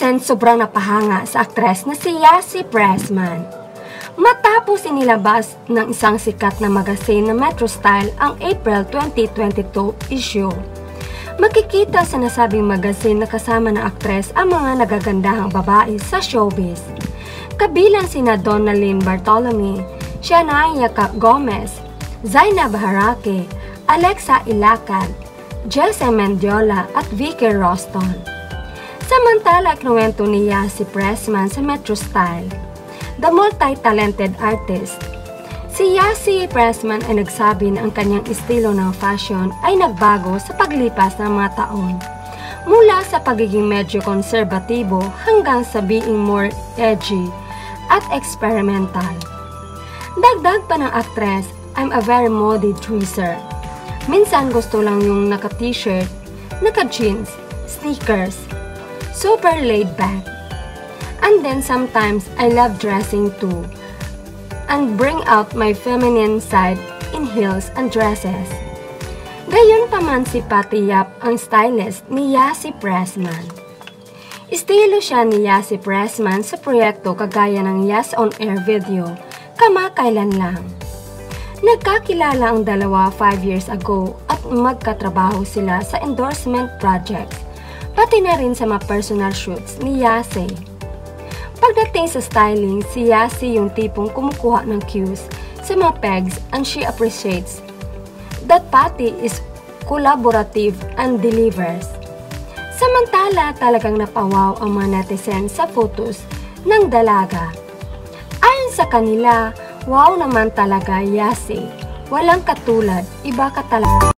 Netizen sobrang napahanga sa aktres na si Yasi Pressman. Matapos inilabas ng isang sikat na magazine na Metro Style ang April 2022 issue. Makikita sa nasabing magazine na kasama ng aktres ang mga nagagandahang babae sa showbiz. Kabilang sina Donalyn Bartolome, Shania Gomez, Zainab Harake, Alexa Ilacan, Jesse Mendiola at Vicky Roston. Samantala, kinuwento ni Yasi Pressman sa Metro Style, the multi-talented artist. Si Yasi Pressman ay nagsabi na ang kanyang estilo ng fashion ay nagbago sa paglipas ng mga taon, mula sa pagiging medyo konserbatibo hanggang sa being more edgy at experimental. Dagdag pa ng aktres, I'm a very modi dresser. Minsan gusto lang yung naka-t-shirt, naka-jeans, sneakers, super laid back. And then sometimes I love dressing too and bring out my feminine side in heels and dresses. Gayunpaman si Patty Yap ang stylist ni Yasi Pressman. Estilo siya ni Yasi Pressman sa proyekto kagaya ng Yes on Air video, kamakailan lang. Nagkakilala ang dalawa 5 years ago at magkatrabaho sila sa endorsement projects, pati na rin sa mga personal shoots ni Yasi. Pagdating sa styling, si Yasi yung tipong kumukuha ng cues sa mga pegs and she appreciates that Patty is collaborative and delivers. Samantala, talagang napawaw ang mga netizens sa photos ng dalaga. Ayon sa kanila, wow naman talaga Yasi. Walang katulad, iba ka talaga.